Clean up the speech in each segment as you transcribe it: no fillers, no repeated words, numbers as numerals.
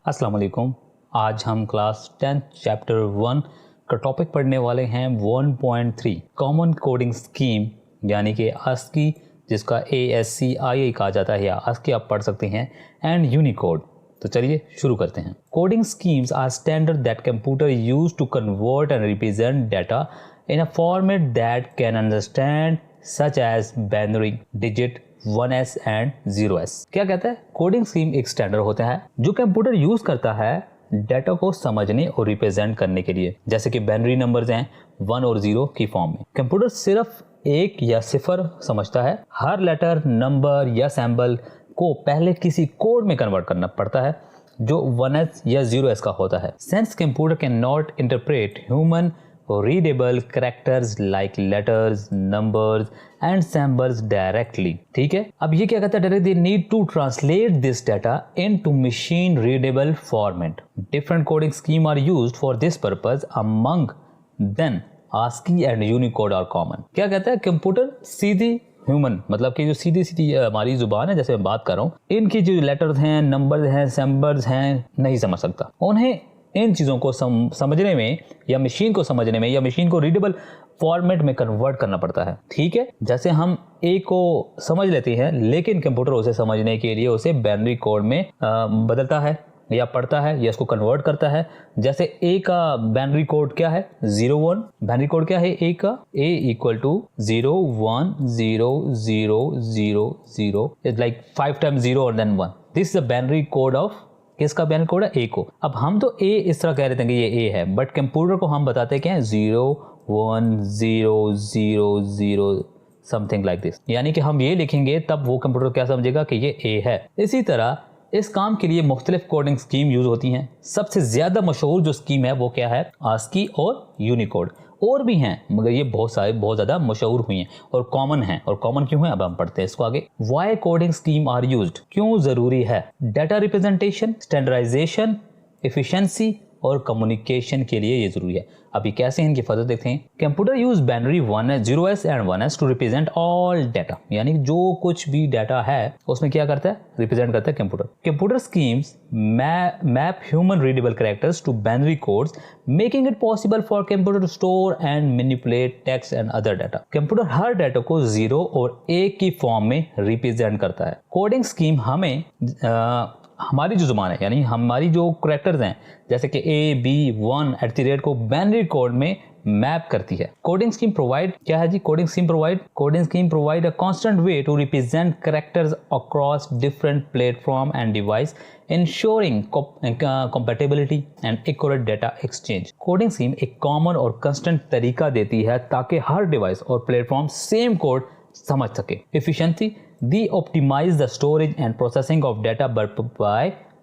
अस्सलाम वालेकुम। आज हम क्लास 10 चैप्टर 1 का टॉपिक पढ़ने वाले हैं 1.3 कॉमन कोडिंग स्कीम यानी कि ASCII जिसका ASCII कहा जाता है या ASCII आप पढ़ सकते हैं एंड यूनिकोड। तो चलिए शुरू करते हैं। Coding schemes are standard that computer use to convert and represent data in a format that can understand such as binary digit 1s and 0s। क्या कहता है? कोडिंग स्कीम एक स्टैंडर्ड होता है जो कंप्यूटर यूज करता है डाटा को समझने और रिप्रेजेंट करने के लिए, जैसे कि बाइनरी नंबर्स हैं 1 और 0 की फॉर्म में। कंप्यूटर सिर्फ 1 या 0 समझता है। हर लेटर, नंबर या सिंबल को पहले किसी कोड में कन्वर्ट करना पड़ता है जो 1s या 0s का होता है। Since computer can not interpret human readable characters like letters, numbers and symbols directly। ठीक है, अब ये क्या कहता है? They need to translate this data into machine readable format। Different coding scheme are used for this purpose, among them ASCII and Unicode are common। क्या कहता है? कंप्यूटर सीधी ह्यूमन मतलब कि जो सीधी सीधी हमारी जुबान है, जैसे मैं बात कर रहा हूँ, इनकी जो लेटर्स हैं, नंबर्स हैं, सिंबल्स हैं, नहीं समझ सकता। उन्हें इन चीज़ों को समझने में या मशीन को समझने में या मशीन को रीडेबल फॉर्मेट में कन्वर्ट करना पड़ता है। ठीक है, जैसे हम ए को समझ लेते हैं लेकिन कंप्यूटर उसे समझने के लिए उसे बाइनरी कोड में बदलता है या पढ़ता है या इसको कन्वर्ट करता है। जैसे ए का बाइनरी कोड क्या है? 01। बाइनरी कोड क्या है ए का? A equal to 0 1 0 0 0 0 is like 5 times 0 और then 1। This is the binary code of किसका बाइनरी कोड है? ए को। अब हम तो ए इस तरह कह रहे थे कि ये ए है, बट कंप्यूटर को हम बताते क्या है? 0 1 0 0 0 समथिंग लाइक दिस। यानी कि हम ये लिखेंगे तब वो कंप्यूटर क्या समझेगा कि ये ए है। इसी तरह इस काम के लिए मुख्तलिफ कोडिंग स्कीम यूज होती हैं। सबसे ज्यादा मशहूर जो स्कीम है वो क्या है? ASCII और यूनिकोड। और भी हैं मगर ये बहुत ज़्यादा मशहूर हुई हैं और कॉमन हैं। और कॉमन क्यों है अब हम पढ़ते हैं इसको आगे। Why coding scheme are used? क्यों ज़रूरी है? डाटा रिप्रेजेंटेशन, स्टैंडर्डाइजेशन, एफिशिएंसी और कम्युनिकेशन के लिए ये ज़रूरी है। अभी कैसे हैं इनकी फर्दर देखते हैं। Computer use binary 0s and 1s to represent all data, यानी जो कुछ भी डाटा है उसमें क्या करता है? रिप्रेजेंट करता है computer. Computer schemes map human readable characters to binary codes making it possible for computer to store and manipulate text and other data. Computer हर डाटा को 0 और 1 की फॉर्म में रिप्रेजेंट करता है। कोडिंग स्कीम हमें हमारी जो जुबान है यानी हमारी जो कैरेक्टर्स हैं जैसे कि AB1 को बाइनरी कोड में मैप करती है। कोडिंग स्कीम प्रोवाइड क्या है जी? Coding scheme provide a constant way to represent characters across different platform and device ensuring compatibility and accurate data exchange। Coding scheme एक कॉमन और कंस्टेंट तरीका देती है ताकि हर डिवाइस और प्लेटफॉर्म सेम कोड समझ सके। Efficiency, they optimize the storage and processing of data by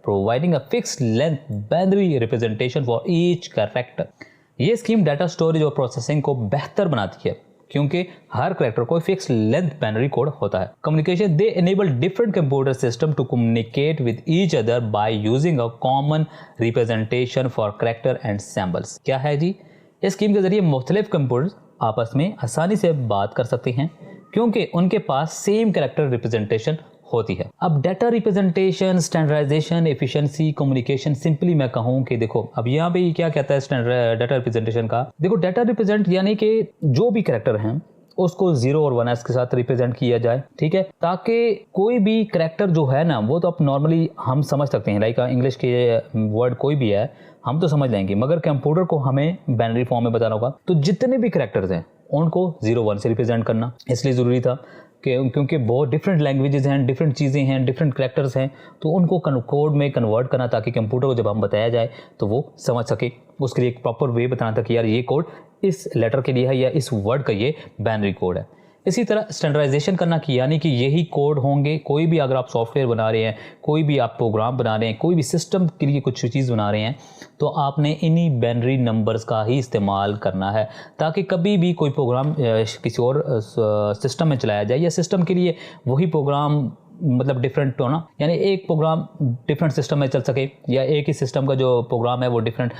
providing a fixed length binary representation for each character। ये स्कीम डाटा स्टोरेज और प्रोसेसिंग को बेहतर बनाती है क्योंकि हर कैरेक्टर को फिक्स लेंथ बाइनरी कोड होता है। Communication, they enable different computer system to communicate with each other by using a common representation for character and symbols. क्या है जी? इस स्कीम के जरिए मुख्तलिफ कंप्यूटर्स आपस में आसानी से बात कर सकते हैं क्योंकि उनके पास सेम कैरेक्टर रिप्रेजेंटेशन होती है। अब data representation, standardization, efficiency, communication, simply मैं कहूँ कि देखो अब यहाँ पे क्या कहता है डाटा रिप्रेजेंटेशन का। देखो डाटा रिप्रेजेंट यानी कि जो भी कैरेक्टर हैं उसको 0 और 1s के साथ रिप्रेजेंट किया जाए। ठीक है, ताकि कोई भी कैरेक्टर जो है ना वो तो अब नॉर्मली हम समझ सकते हैं, लाइक इंग्लिश के वर्ड कोई भी है हम तो समझ लेंगे, मगर कंप्यूटर को हमें बाइनरी फॉर्म में बताना होगा। तो जितने भी कैरेक्टर्स हैं उनको 0-1 से रिप्रेजेंट करना इसलिए ज़रूरी था क्योंकि बहुत डिफरेंट लैंग्वेजेस हैं, डिफरेंट चीज़ें हैं, डिफरेंट कैरेक्टर्स हैं, तो उनको कोड में कन्वर्ट करना ताकि कंप्यूटर को जब हम बताया जाए तो वो समझ सके। उसके लिए एक प्रॉपर वे बताना था कि यार ये कोड इस लेटर के लिए है या इस वर्ड का ये बाइनरी कोड है। इसी तरह स्टैंडर्डाइजेशन करना कि यानी कि यही कोड होंगे। कोई भी अगर आप सॉफ्टवेयर बना रहे हैं, कोई भी आप प्रोग्राम बना रहे हैं, कोई भी सिस्टम के लिए कुछ चीज़ बना रहे हैं तो आपने इन्हीं बाइनरी नंबर्स का ही इस्तेमाल करना है ताकि कभी भी कोई प्रोग्राम किसी और सिस्टम में चलाया जाए या सिस्टम के लिए वही प्रोग्राम मतलब डिफरेंट हो ना, यानी एक प्रोग्राम डिफरेंट सिस्टम में चल सके, या एक ही सिस्टम का जो प्रोग्राम है वो डिफरेंट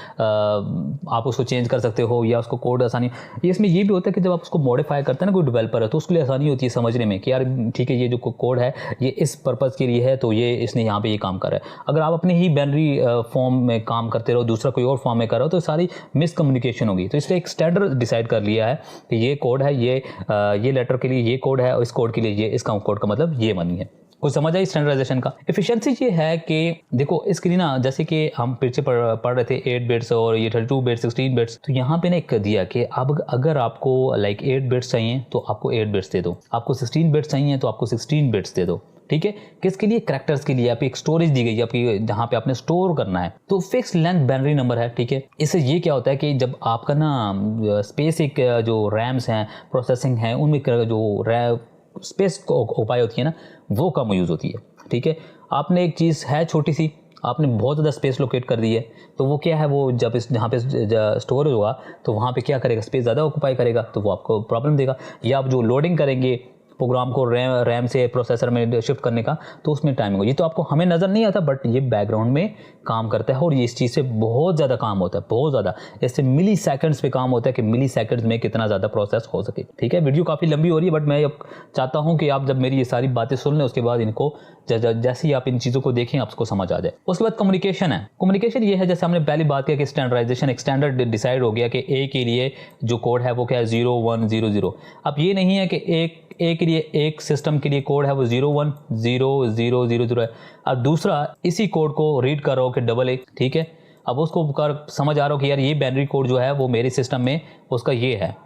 आप उसको चेंज कर सकते हो, या उसको कोड आसानी। ये इसमें ये भी होता है कि जब आप उसको मॉडिफाई करते हैं ना कोई डेवलपर है, तो उसके लिए आसानी होती है समझने में कि यार ठीक है, ये जो कोड है ये इस पर्पज़ के लिए है, तो ये इसने यहाँ पे ये काम कर रहा है। अगर आप अपने ही बाइनरी फॉर्म में काम करते रहो, दूसरा कोई और फॉर्म में कर रहे हो, तो सारी मिसकम्युनिकेशन होगी। तो इसलिए एक स्टैंडर्ड डिसाइड कर लिया है कि ये कोड है, ये लेटर के लिए ये कोड है, और इस कोड के लिए ये, इसका कोड का मतलब ये मानी है। कुछ समझ आई स्टैंडर्डाइजेशन का। एफिशिएंसी ये है कि देखो इसके लिए ना, जैसे कि हम पीछे पढ़ रहे थे 8 बिट्स और ये 32 बिट्स 16 बिट्स, तो यहाँ पे ना एक दिया कि अब अगर आपको लाइक 8 बिट्स चाहिए तो आपको 8 बिट्स दे दो, आपको 16 बिट्स चाहिए तो आपको 16 बिट्स दे दो। ठीक है, किसके लिए? करैक्टर्स के लिए। आपकी एक स्टोरेज दी गई है आपकी, जहाँ पे आपने स्टोर करना है, तो फिक्स लेंथ बाइनरी नंबर है। ठीक है, इससे ये क्या होता है कि जब आपका ना स्पेस एक जो रैम्स हैं, प्रोसेसिंग है, उनमें जो स्पेस ऑक्युपाई होती है ना, वो कम यूज़ होती है। ठीक है, आपने एक चीज़ है छोटी सी, आपने बहुत ज़्यादा स्पेस लोकेट कर दी है, तो वो क्या है, वो जब इस जहाँ पे स्टोर होगा तो वहाँ पे क्या करेगा, स्पेस ज़्यादा ऑक्युपाई करेगा, तो वो आपको प्रॉब्लम देगा। या आप जो लोडिंग करेंगे प्रोग्राम को रैम से प्रोसेसर में शिफ्ट करने का, तो उसमें टाइमिंग हो। ये तो आपको हमें नज़र नहीं आता, बट ये बैकग्राउंड में काम करता है, और ये इस चीज़ से बहुत ज़्यादा काम होता है, बहुत ज़्यादा। इससे मिली सेकंड्स पे काम होता है कि मिली सेकंड्स में कितना ज़्यादा प्रोसेस हो सके। ठीक है, वीडियो काफ़ी लंबी हो रही है, बट मैं अब चाहता हूँ कि आप जब मेरी ये सारी बातें सुन लें, उसके बाद इनको जैसे ही आप इन चीज़ों को देखें आपको समझ आ जाए। उसके बाद कम्युनिकेशन है। कम्युनिकेशन ये है, जैसे हमने पहली बात किया कि स्टैंडर्डाइजेशन, एक स्टैंडर्ड डिसाइड हो गया कि ए के लिए जो कोड है वो क्या है, 0 1 0 0। अब ये नहीं है कि ए के लिए एक सिस्टम के लिए कोड है वो 0 1 0 0 0 0 है, अब दूसरा इसी कोड को रीड कर रहा हो कि डबल ए। ठीक है, अब उसको समझ आ रहा हो कि यार ये बाइनरी कोड जो है वो मेरे सिस्टम में उसका ये है।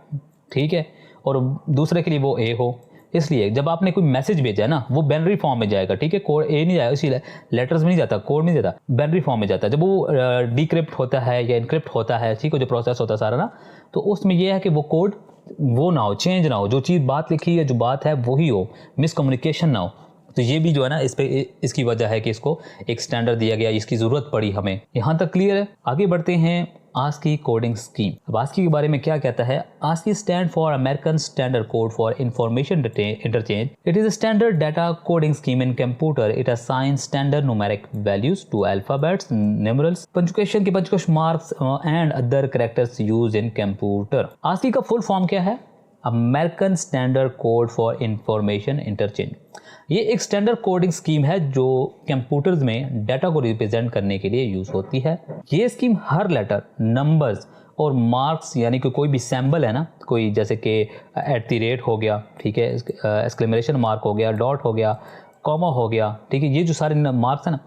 ठीक है, और दूसरे के लिए वो ए हो। इसलिए जब आपने कोई मैसेज भेजा है ना, वो बाइनरी फॉर्म में जाएगा। ठीक है, कोड ए नहीं जाएगा, इसी लेटर्स में नहीं जाता, कोड में नहीं जाता, बाइनरी फॉर्म में जाता है। जब वो डिक्रिप्ट होता है या इनक्रिप्ट होता है, ठीक है, जो प्रोसेस होता है सारा ना, तो उसमें यह है कि वो कोड वो ना हो, चेंज ना हो, जो चीज़ बात लिखी है, जो बात है वही हो, मिसकम्युनिकेशन ना हो। तो ये भी जो है ना, इस पे इसकी वजह है कि इसको एक स्टैंडर्ड दिया गया, इसकी ज़रूरत पड़ी हमें। यहाँ तक क्लियर है। आगे बढ़ते हैं ASCII कोडिंग स्कीम। अब ASCII के बारे में क्या कहता है? ASCII stand for American standard code for information interchange. It is a standard data coding scheme in computer. It assigns standard numeric values to alphabets, numerals, punctuation के punctuation marks and other characters used in computer. ASCII का full form क्या है? American standard code for information interchange. ये एक standard coding scheme है जो computers में data को रिप्रेजेंट करने के लिए यूज होती है। ये स्कीम हर लेटर, नंबर्स और मार्क्स, यानी कि कोई भी सिंबल है ना, कोई जैसे कि @ हो गया, ठीक है, एक्सक्लेमेशन मार्क हो गया, डॉट हो गया, कॉमा हो गया, ठीक है, ये जो सारे मार्क्स है ना,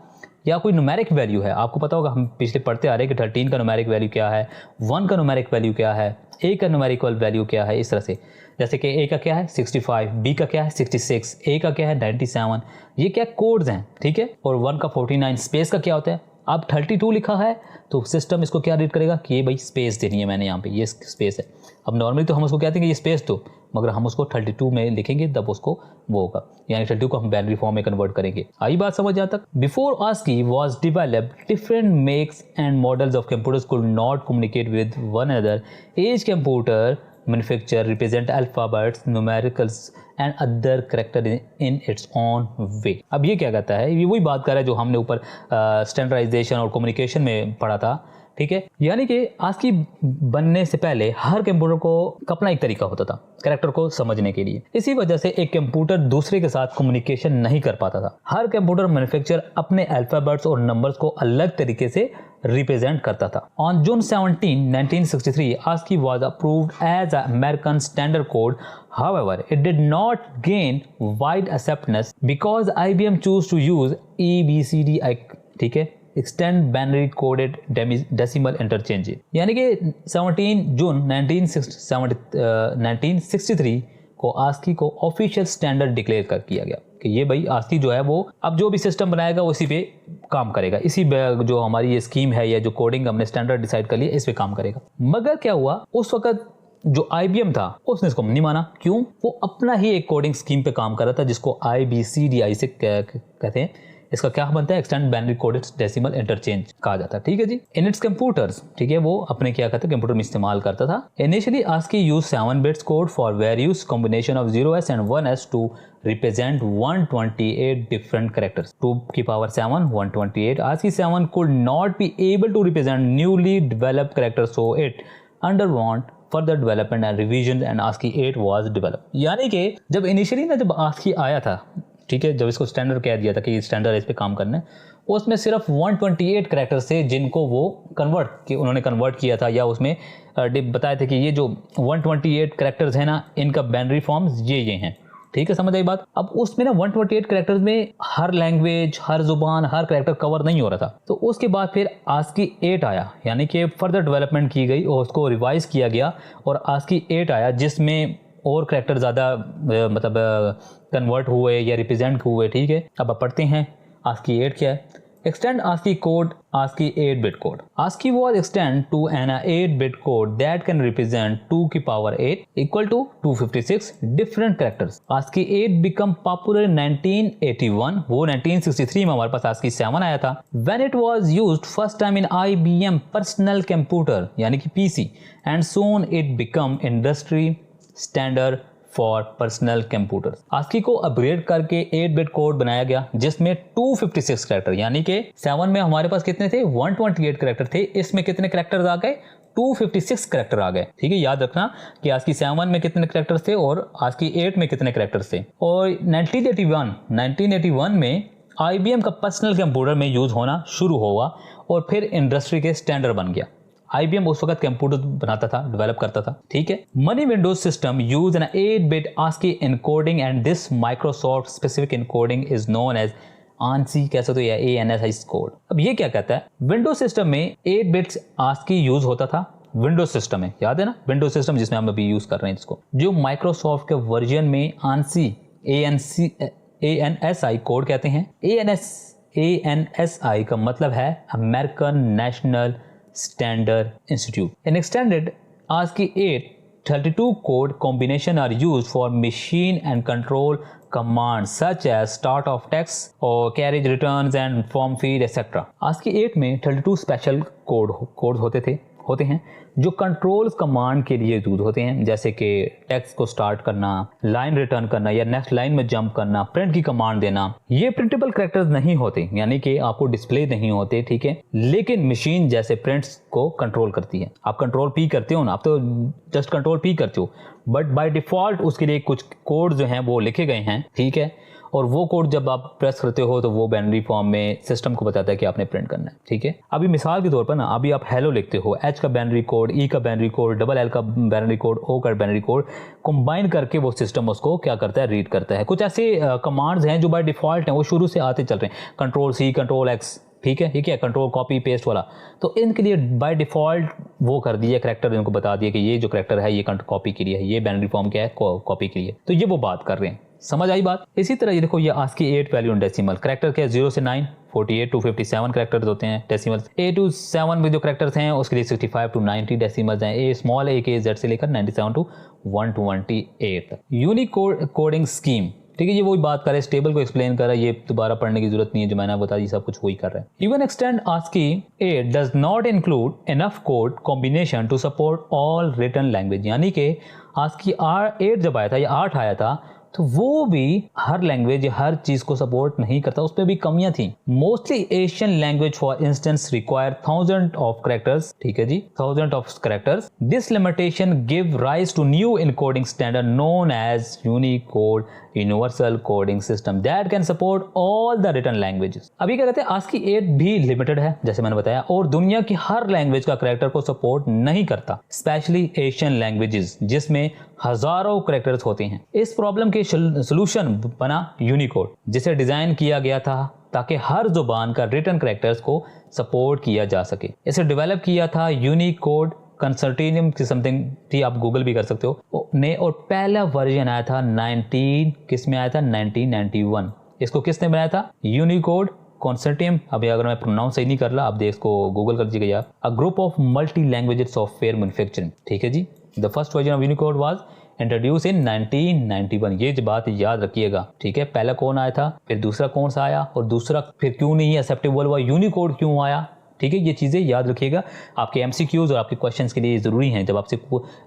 या कोई न्यूमेरिक वैल्यू है। आपको पता होगा, हम पिछले पढ़ते आ रहे हैं कि 13 का न्यूमेरिक वैल्यू क्या है, 1 का न्यूमेरिक वैल्यू क्या है, ए का न्यूमेरिकल वैल्यू क्या है, इस तरह से। जैसे कि ए का क्या है 65, बी का क्या है 66, ए का क्या है 97, ये क्या कोड्स हैं। ठीक है, और 1 का 49। स्पेस का क्या होता है? अब 32 लिखा है तो सिस्टम इसको क्या रीड करेगा कि ये भाई स्पेस देनी है मैंने, यहाँ पे ये स्पेस है। अब नॉर्मली तो हम उसको कहते हैं कि ये स्पेस दो, मगर हम उसको 32 में लिखेंगे तब उसको वो होगा, यानी 32 को हम बाइनरी फॉर्म में कन्वर्ट करेंगे। आई बात समझ यहाँ तक? Before ASCII was developed, different makes and models of computers could not communicate with one another. Each computer manufacturer represent alphabets, numericals and other character in its own way. अब ये क्या कहता है? ये वही बात कर रहा है जो हमने ऊपर स्टैंडर्डाइजेशन और कम्युनिकेशन में पढ़ा था। ठीक है, यानी कि ASCII बनने से पहले हर कंप्यूटर को अपना एक तरीका होता था कैरेक्टर को समझने के लिए। इसी वजह से एक कंप्यूटर दूसरे के साथ कम्युनिकेशन नहीं कर पाता था। हर कंप्यूटर मैन्युफैक्चरर अपने अल्फाबेट्स और नंबर्स को अलग तरीके से रिप्रेजेंट करता था। On June 17, 1963, ASCII was approved as an American standard code. However, it did not gain wide acceptance because IBM chose to use EBCDI, ठीक है, extend binary coded decimal interchange. यानी कि 17 जून 1963 को ASCII को ऑफिशियल स्टैंडर्ड डिक्लेयर किया गया कि ये भाई ASCII जो है वो अब जो भी सिस्टम बनाएगा उसी पे काम करेगा, इसी जो हमारी ये स्कीम है या जो कोडिंग हमने स्टैंडर्ड डिसाइड कर लिया इस पे काम करेगा। मगर क्या हुआ, उस वक्त जो IBM था उसने इसको नहीं माना। क्यों? वो अपना ही एक कोडिंग स्कीम पे काम कर रहा था जिसको IBCDI से कहते हैं, इसका क्या बनता है, extend binary coded decimal interchange कहा जाता है, ठीक है जी। इन इट्स कंप्यूटर्स, ठीक है, वो अपने क्या कहते हैं कंप्यूटर में इस्तेमाल करता था। Initially ASCII use 7 bits code for various combination of 0s and 1s to represent 128 different characters. 2 की power 7, 128. ASCII 7 could not be able to represent newly developed characters, so it underwent further development and revision and ASCII 8 was developed. यानी कि जब initially ना जब ASCII आया था, ठीक है, जब इसको स्टैंडर्ड कह दिया था कि स्टैंडर्ड इस पे काम करना है, उसमें सिर्फ 128 कैरेक्टर्स थे जिनको वो उन्होंने कन्वर्ट किया था, या उसमें बताए थे कि ये जो 128 कैरेक्टर्स हैं ना, इनका बाइनरी फॉर्म्स ये हैं, ठीक है, समझ आई बात। अब उसमें ना 128 कैरेक्टर्स में हर लैंग्वेज, हर जुबान, हर कैरेक्टर कवर नहीं हो रहा था। तो उसके बाद फिर ASCII 8 आया, यानी कि फर्दर डेवलपमेंट की गई और उसको रिवाइज किया गया और ASCII 8 आया जिसमें और कैरेक्टर ज़्यादा मतलब कन्वर्ट हुए या रिप्रेजेंट हुए, ठीक है। अब आप पढ़ते हैं ASCII 8 क्या है। Extend ASCII code, ASCII 8-bit code. ASCII was extended to an 8-bit code that can represent 2 की power 8 equal to 256 different characters. ASCII 8 become popular in 1981. वो 1963 में हमारे पास ASCII 7 आया था। When it was used first time in IBM personal computer यानी कि PC, and soon it become industry standard for personal computers. ASCII को upgrade करके 8-बिट code बनाया गया जिसमें 256 कैरेक्टर, यानी कि 7 में हमारे पास कितने थे, 128 कैरेक्टर थे, इसमें कितने कैरेक्टर्स आ गए, 256 कैरेक्टर आ गए, ठीक है। याद रखना कि ASCII 7 में कितने कैरेक्टर्स थे और ASCII 8 में कितने कैरेक्टर्स थे। और 1981 में IBM का पर्सनल कंप्यूटर में यूज होना शुरू हुआ और फिर इंडस्ट्री के स्टैंडर्ड बन गया। IBM उस वक्त कंप्यूटर बनाता था, डेवलप करता था, ठीक है। Many Windows system use an 8-बिट ASCII encoding and this Microsoft specific encoding is known as ANSI, कह सकते हो, या ANSI कोड। अब ये क्या कहता है, विंडोज सिस्टम में 8 बिट्स ASCII यूज होता था विंडोज सिस्टम में, याद है ना, विंडोज सिस्टम जिसमें हम अभी यूज कर रहे हैं इसको, जो माइक्रोसॉफ्ट के वर्जन में ANSI कोड कहते हैं। ANSI का मतलब है American national Standard Institute. In extended ASCII 8 32 code combination are used for machine and control commands such as start of text or carriage returns and form feed etc. ASCII 8 में 32 special code होते हैं जो controls command के लिए use होते हैं, जैसे कि टेक्स्ट को स्टार्ट करना, लाइन रिटर्न करना या नेक्स्ट लाइन में जंप करना, प्रिंट की कमांड देना। ये प्रिंटेबल कैरेक्टर्स नहीं होते, यानी कि आपको डिस्प्ले नहीं होते, ठीक है, लेकिन मशीन जैसे प्रिंट्स को कंट्रोल करती है। आप कंट्रोल पी करते हो ना, आप तो जस्ट कंट्रोल पी करते हो, बट बाय डिफॉल्ट उसके लिए कुछ कोड जो हैं वो लिखे गए हैं, ठीक है, और वो कोड जब आप प्रेस करते हो तो वो बाइनरी फॉर्म में सिस्टम को बताता है कि आपने प्रिंट करना है, ठीक है। अभी मिसाल के तौर पर ना, अभी आप हेलो लिखते हो, H का बाइनरी कोड, E का बाइनरी कोड, डबल L का बाइनरी कोड, O का बाइनरी कोड कंबाइन करके वो सिस्टम उसको क्या करता है, रीड करता है। कुछ ऐसे कमांड्स हैं जो बाय डिफॉल्ट हैं, वो शुरू से आते चल रहे हैं, कंट्रोल C, कंट्रोल X, ठीक है, ये क्या कंट्रोल कॉपी पेस्ट वाला, तो इनके लिए बाय डिफॉल्ट वो कर दिया कैरेक्टर, इनको बता दिया कि ये जो कैरेक्टर है ये कॉपी के लिए है, ये बाइनरी फॉर्म क्या है, कॉपी के लिए, तो ये वो बात कर रहे हैं। समझ आई बात। इसी तरह ये देखो, ये ASCII 8 वैल्यू डेसिमल कैरेक्टर क्या है, 0 से 9, 48 to 57 कैरेक्टर्स होते हैं डेसिमल्स। A to 7 में जो कैरेक्टर्स हैं उसके लिए 65 to 90 डेसिमल्स हैं। A स्मॉल A के Z से लेकर 97 to 128 तक। यूनिकोड कोडिंग स्कीम, ठीक है, ये वही बात कर रहे हैं, स्टेबल को एक्सप्लेन कर रहा है, ये दोबारा पढ़ने की जरूरत नहीं है, जो मैंने बता दी सब कुछ वही कर रहा है। Even extend ASCII 8 does not include enough code combination to support all written language, यानी कि ASCII 8 जब आया था या 8 आया था तो वो भी हर लैंग्वेज हर चीज को सपोर्ट नहीं करता, उस पर भी कमियां थी। Mostly Asian language for instance require 1000 of characters, ठीक है जी, 1000 of characters. This limitation give rise to new encoding standard known as Unicode universal coding system that can support all the written languages. अभी क्या कहते हैं, ASCII 8 भी limited है जैसे मैंने बताया, और दुनिया की हर लैंग्वेज का कैरेक्टर को सपोर्ट नहीं करता, स्पेशली एशियन लैंग्वेजेस जिसमें हजारों कैरेक्टर्स होते हैं। इस प्रॉब्लम के सॉल्यूशन बना यूनिकोड, जिसे डिजाइन किया गया था ताकि हर जुबान का रिटन कैरेक्टर्स को सपोर्ट किया जा सके। इसे डेवलप किया था यूनिकोड कंसर्टिनियम की समथिंग थी, आप गूगल भी कर सकते हो ने, और पहला वर्जन आया था 1991। इसको किसने बनाया था, यूनिकोड कंसर्टियम। अभी अगर मैं प्रोनाउंस सही नहीं कर रहा, आप देख इसको गूगल कर दीजिएगा यार। A group of multi languages software manufacturing, ठीक है जी। The first version of Unicode was introduce in 1991। ये बात याद रखिएगा, ठीक है। पहला कौन आया था, फिर दूसरा कौन सा आया, और दूसरा फिर क्यों नहीं एक्सेप्टेबल हुआ, यूनिकोड क्यों आया, ठीक है। ये चीज़ें याद रखिएगा, आपके एमसीक्यूज और आपके क्वेश्चंस के लिए ज़रूरी हैं। जब आपसे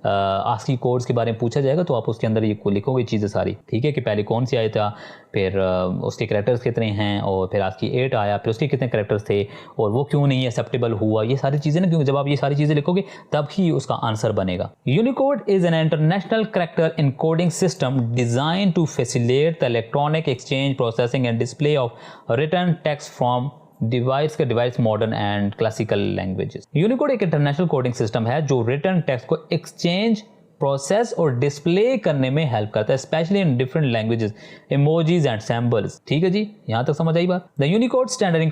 आस्की कोड्स के बारे में पूछा जाएगा तो आप उसके अंदर ये लिखोगे चीज़ें सारी, ठीक है, कि पहले कौन सी आया था, फिर उसके करैक्टर्स कितने हैं, और फिर आस्की 8 आया, फिर उसके कितने करैक्टर्स थे, और वो क्यों नहीं एक्सेप्टेबल हुआ, ये सारी चीज़ें ना, क्योंकि जब आप ये सारी चीज़ें लिखोगे तब ही उसका आंसर बनेगा। Unicode is an international character encoding system design to facilitate the electronic exchange, processing and display of written text from device modern and classical languages. Unicode एक इंटरनेशनल कोडिंग सिस्टम है जो रिटन टेक्स्ट को exchange, process और display करने में help करता है, specially in different languages, emojis and symbols, ठीक है जी, यहां तक समझ आई बात। The Unicode standard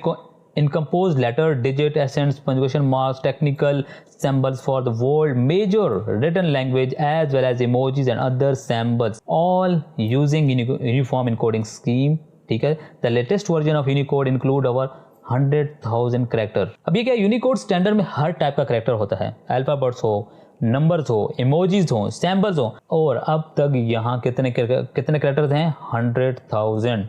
encompass letter, digit, ascents, punctuation marks, technical symbols for the world major written language as well as emojis and other symbols, all using uniform encoding scheme, ठीक है। The latest version of Unicode include over 100,000 character. अब ये क्या, Unicode standard में हर type का character होता है, alphabets हो, नंबर्स हो, इमोजीज हो, सैम्बल्स हो, और अब तक यहाँ कितने कैरेक्टर्स हैं, 100,000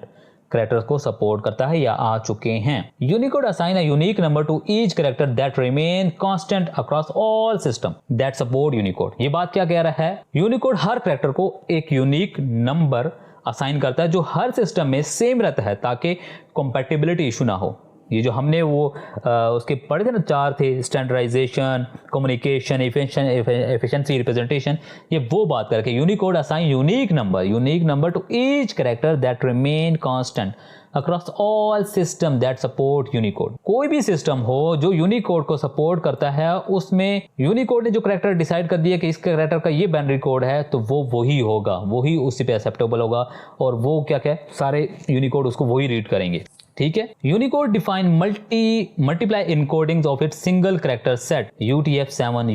कैरेक्टर्स को सपोर्ट करता है या आ चुके हैं। Unicode assign a unique number two each character that remain constant across all system that support Unicode. ये बात क्या कह रहा है, यूनिकोड हर कैरेक्टर को एक यूनिक नंबर असाइन करता है जो हर सिस्टम में सेम रहता है, ताकि कंपैटिबिलिटी इशू ना हो। ये जो हमने वो उसके पढ़े थे ना, 4 थे, स्टैंडर्डाइजेशन, कम्युनिकेशन, एफिशिएंसी, रिप्रेजेंटेशन, ये वो बात करके Unicode assign unique number two each character that remain constant across all system that support Unicode. कोई भी सिस्टम हो जो यूनिकोड को सपोर्ट करता है, उसमें यूनिकोड ने जो कैरेक्टर डिसाइड कर दिया कि इस कैरेक्टर का ये बाइनरी कोड है, तो वो वही होगा, वही उसी पे एक्सेप्टेबल होगा, और वो क्या सारे यूनिकोड उसको वही रीड करेंगे, ठीक है। Unicode define multiply encodings of its single character set, UTF-7,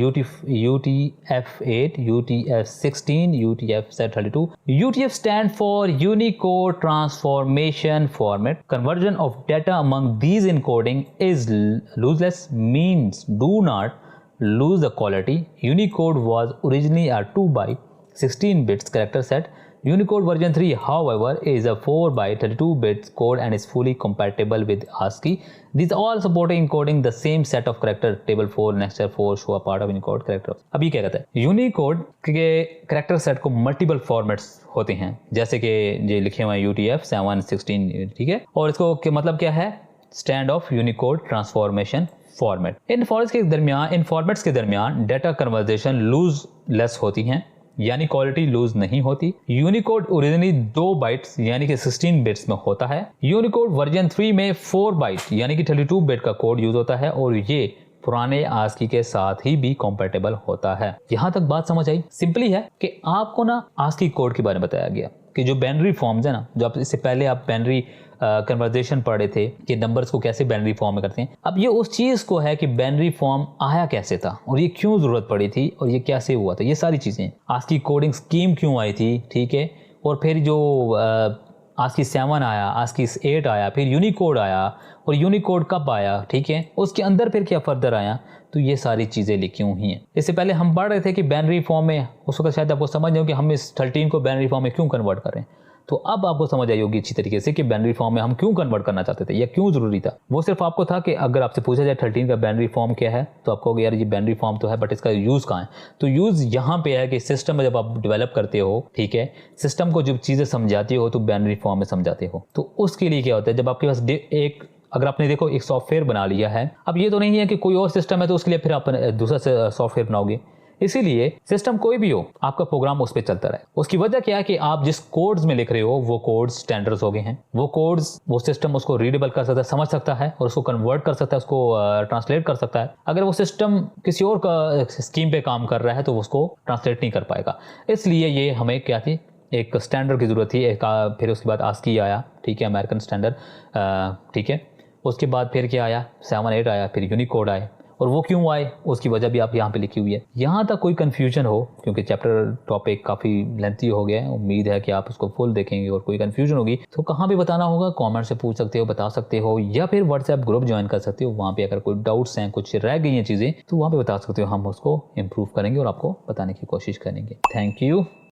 UTF-8, UTF-16, UTF-32. UTF stand for Unicode Transformation Format. Conversion of data among these encoding is lossless, means do not lose the quality. Unicode was originally a 2-byte 16 bits character set. Unicode version 3, however, is a 4-byte 32-bit code and is fully compatible with ASCII. These all support encoding the same set of character. Table 4, Nexter 4 show a part of Unicode character. अब ये क्या कहता है, Unicode के character set को multiple formats होते हैं, जैसे कि ये लिखे हुए हैं UTF-7, 16, ठीक है, और इसको मतलब क्या है, stand of Unicode transformation format. In formats के दरमियान डेटा कन्वर्जेशन लूज लेस होती हैं, यानी क्वालिटी लूज नहीं होती। यूनिकोड ओरिजिनली 2 बाइट्स यानी कि 16 बिट्स में होता है। यूनिकोड वर्जन 3 में 4 बाइट यानी कि 32 बिट का कोड यूज होता है, और ये पुराने आस्की के साथ ही भी कंपैटिबल होता है। यहां तक बात समझ आई। सिंपली है कि आपको ना आस्की कोड के बारे में बताया गया कि जो बाइनरी फॉर्म्स है ना, जो आप इससे पहले आप बाइनरी कन्वर्जेशन पढ़े थे कि नंबर्स को कैसे बाइनरी फॉर्म में करते हैं, अब ये उस चीज़ को है कि बाइनरी फॉर्म आया कैसे था, और ये क्यों ज़रूरत पड़ी थी, और ये कैसे हुआ था, ये सारी चीज़ें, आस्की कोडिंग स्कीम क्यों आई थी, ठीक है, और फिर जो आस्की 7 आया, आस्की 8 आया, फिर यूनिकोड आया, और यूनिकोड कब आया, ठीक है, उसके अंदर फिर क्या फर्दर आया, तो ये सारी चीज़ें लिखी हुई हैं। इससे पहले हम पढ़ रहे थे कि बाइनरी फॉर्म में, उस वक्त शायद आपको समझ नहीं हो कि हम इस 13 को बाइनरी फॉर्म में क्यों कन्वर्ट कर रहे हैं, तो अब आपको समझ आई होगी अच्छी तरीके से कि बाइनरी फॉर्म में हम क्यों कन्वर्ट करना चाहते थे या क्यों जरूरी था। वो सिर्फ आपको था कि अगर आपसे पूछा जाए 13 का बाइनरी फॉर्म क्या है, तो आपको यार ये बाइनरी फॉर्म तो है, बट इसका यूज़ कहाँ है, तो यूज़ यहाँ पे है कि सिस्टम में जब आप डेवलप करते हो, ठीक है, सिस्टम को जब चीज़ें समझाते हो तो बाइनरी फॉर्म में समझाते हो। तो उसके लिए क्या होता है, जब आपके पास अगर आपने देखो एक सॉफ्टवेयर बना लिया है, अब ये तो नहीं है कि कोई और सिस्टम है तो उसके लिए फिर आप दूसरा सॉफ्टवेयर बनाओगे, इसीलिए सिस्टम कोई भी हो, आपका प्रोग्राम उस पर चलता रहे। उसकी वजह क्या है कि आप जिस कोड्स में लिख रहे हो वो कोड्स स्टैंडर्ड्स हो गए हैं, वो कोड्स वो सिस्टम उसको रीडेबल कर सकता है, समझ सकता है, और उसको कन्वर्ट कर सकता है, उसको ट्रांसलेट कर सकता है। अगर वो सिस्टम किसी और का स्कीम पे काम कर रहा है तो उसको ट्रांसलेट नहीं कर पाएगा। इसलिए ये हमें क्या थी, एक स्टैंडर्ड की ज़रूरत थी। फिर उसके बाद आस्की आया, ठीक है, अमेरिकन स्टैंडर्ड, ठीक है, उसके बाद फिर क्या आया, 7, 8 आया, फिर यूनिकोड आए, और वो क्यों आए उसकी वजह भी आप यहाँ पे लिखी हुई है। यहाँ तक कोई कन्फ्यूजन हो, क्योंकि चैप्टर टॉपिक काफ़ी लेंथी हो गया है, उम्मीद है कि आप उसको फुल देखेंगे, और कोई कन्फ्यूजन होगी तो कहाँ पे बताना होगा, कमेंट से पूछ सकते हो, बता सकते हो, या फिर व्हाट्सएप ग्रुप ज्वाइन कर सकते हो। वहाँ पे अगर कोई डाउट्स हैं, कुछ रह गई हैं चीज़ें, तो वहाँ पे बता सकते हो, हम उसको इम्प्रूव करेंगे और आपको बताने की कोशिश करेंगे। Thank you.